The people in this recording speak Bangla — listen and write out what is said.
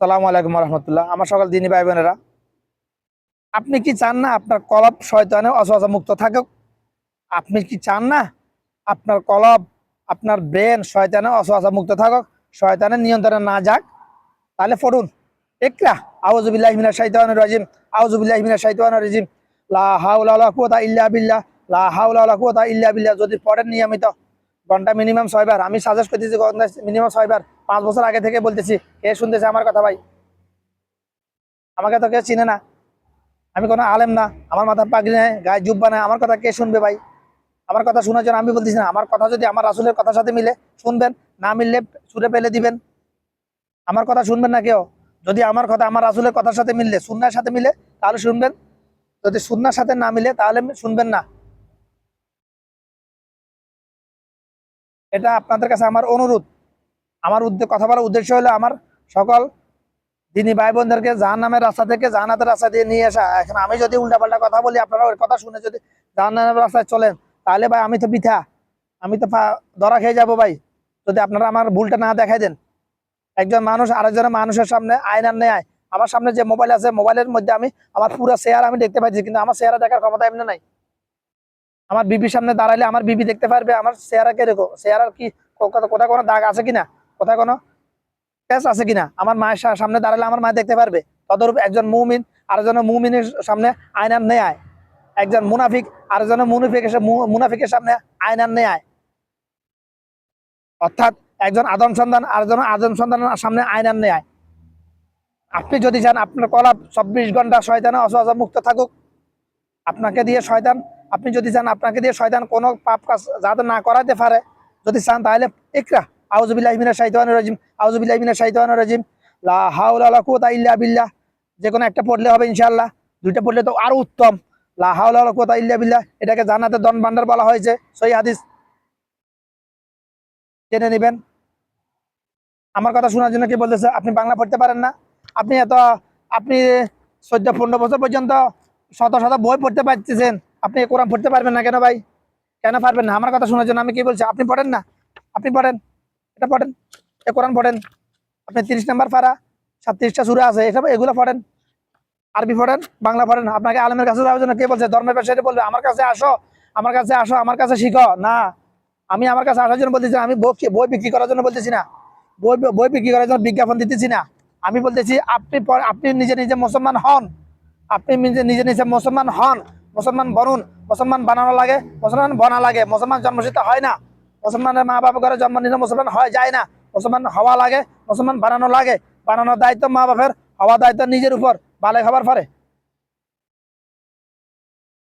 সালামু আলাইকুম রহমতুল্লাহ। আমার সকল দিনী ভাই বোনেরা, আপনি কি চান না আপনার কলব শয়তানের অসুয়াশা মুক্ত থাকুক? আপনি কি চান না আপনার কলব, আপনার ব্রেন শয়তানের অসুয়াশা মুক্ত থাকুক, শয়তানের নিয়ন্ত্রণে না যাক? তাহলে পড়ুন ইকরা আউযু বিল্লাহি মিনাশ শাইতানির রাজিম, আউযু বিল্লাহি মিনাশ শাইতানির রাজিম, লা হাওলা ওয়ালা কুওয়াতা ইল্লা বিল্লাহ, লা হাওলা ওয়ালা কুওয়াতা ইল্লা বিল্লাহ। যদি পড়েন নিয়মিত ঘন্টা মিনিমাম 6 বার, আমি সাজেস্ট করতেছি ঘন্টা মিনিমাম 6 বার, 5 বছর আগে থেকে বলতেছি। কে শুনতেছে আমার কথা ভাই? আমাকে তো কেউ চিনে না, আমি কোনো আলেম না, আমার মাথা পাগড়ি নেই, গায়ে জুব্বা নেই, আমার কথা কে শুনবে ভাই? আমার কথা শোনার জন্য আমি বলতেছি না, আমার কথা যদি আমার রাসূলের কথার সাথে মিলে শুনবেন, না মিললে ছুঁড়ে ফেলে দিবেন। আমার কথা শুনবেন না কেউ। যদি আমার কথা আমার রাসূলের কথার সাথে মিললে, সুন্নাহর সাথে মিলে, তাহলে শুনবেন। যদি সুন্নাহর সাথে না মিলে তাহলে শুনবেন না। এটা আপনাদের কাছে আমার অনুরোধ। আমার কথা বলার উদ্দেশ্য হলো আমার সকল দিনী ভাই বোনদেরকে জাহান্নামের রাস্তা থেকে জান্নাতের রাস্তা দিয়ে নিয়ে আসা। এখন আমি যদি উল্টাপাল্টা কথা বলি, আপনারা ওই কথা শুনে যদি জাহান্নামের রাস্তায় চলেন, তাহলে ভাই আমি তো বৃথা, আমি তো ধরা খেয়ে যাবো ভাই, যদি আপনারা আমার ভুলটা না দেখাই দেন। একজন মানুষ আরেকজনের মানুষের সামনে আয়নার নেয়, আমার সামনে যে মোবাইল আছে, মোবাইলের মধ্যে আমি আমার পুরো চেহারা আমি দেখতে পাচ্ছি, কিন্তু আমার চেহারা দেখার ক্ষমতা এমনি নাই। আমার বিবির সামনে দাঁড়াইলে আমার বিবি দেখতে পারবে আমার চেহারা কিরকম, চেহারার কি কোথায় কোনো দাগ আছে কিনা, কোথায় কোনো প্যাচ আছে কিনা। আমার মায়ের সামনে দাঁড়ালে আমার মা দেখতে পারবে। তদরূপ একজন মুমিন আরেকজনের মুমিনের সামনে আয়নার নেয়, একজন মুনাফিক আরেকজনের মুনাফিকের সামনে আয়নার নেয়। অর্থাৎ একজন আদম সন্তান আরেকজন আদম সন্তানের সামনে আয়নার নেয়। আপনি যদি চান আপনার কলাপ 24 ঘন্টা শয়তানের অসুয়াশা মুক্ত থাকুক, আপনাকে দিয়ে শয়তান, আপনি যদি চান আপনাকে দিয়ে শয়তান কোনো পাপ কাজ যাতে না করাতে পারে, যদি চান, তাহলে ইকরা আউযু বিল্লাহি মিনাশ শাইতানির রাজিম, আউযু বিল্লাহি মিনাশ শাইতানির রাজিম, লা হাওলা ওয়ালা কুওয়াতা ইল্লা বিল্লাহ। যে কোনো একটা পড়লে হবে ইনশাআল্লাহ, দুইটা পড়লে তো আরো উত্তম। লা হাওলা ওয়ালা কুওয়াতা ইল্লা বিল্লাহ, এটাকে জান্নাতের ধন ভান্ডার বলা হয়েছে, সহিহ হাদিস, জেনে নেবেন। আমার কথা শোনার জন্য কি বলতেছে? আপনি বাংলা পড়তে পারেন না? আপনি আপনি 14-15 বছর পর্যন্ত শত শত বই পড়তে পারতেছেন, আপনি কোরআন পড়তে পারবেন না কেন ভাই? কেন পারবেন না? আমার কথা শোনার জন্য আমি কি বলছি? আপনি পড়েন না? আপনি পড়েন, এটা পড়েন, এ কোরআন পড়েন। আপনি 30 নম্বর পারা, 37টা সূরা আছে, এসব এগুলো পড়েন। আরবি পড়েন, বাংলা পড়েন। আপনাকে আলেমের কাছে যাওয়ার জন্য কে বলছে? ধর্মের পেশায় বলবে আমার কাছে আসো, আমার কাছে আসো, আমার কাছে শিখো না। আমি আমার কাছে আসার জন্য বলতেছি না, আমি বই বিক্রি করার জন্য বলতেছি না, বই বিক্রি করার জন্য বিজ্ঞাপন দিতেছি না। আমি বলতেছি আপনি নিজে নিজে মুসলমান হন, আপনি নিজে নিজে নিজে মুসলমান হন, মুসলমান বনুন। মুসলমান বানানো লাগে, মুসলমান বনা লাগে, মুসলমান জন্মসিদ্ধ হয় না। মুসলমানের মা বাবা ঘরে জন্ম নিলে মুসলমান হয় যায় না, মুসলমান হওয়া লাগে, মুসলমান বানানো লাগে। বানানোর দায়িত্ব মা বাপের, হওয়া দায়িত্ব নিজের উপর, বালে খাবার পরে।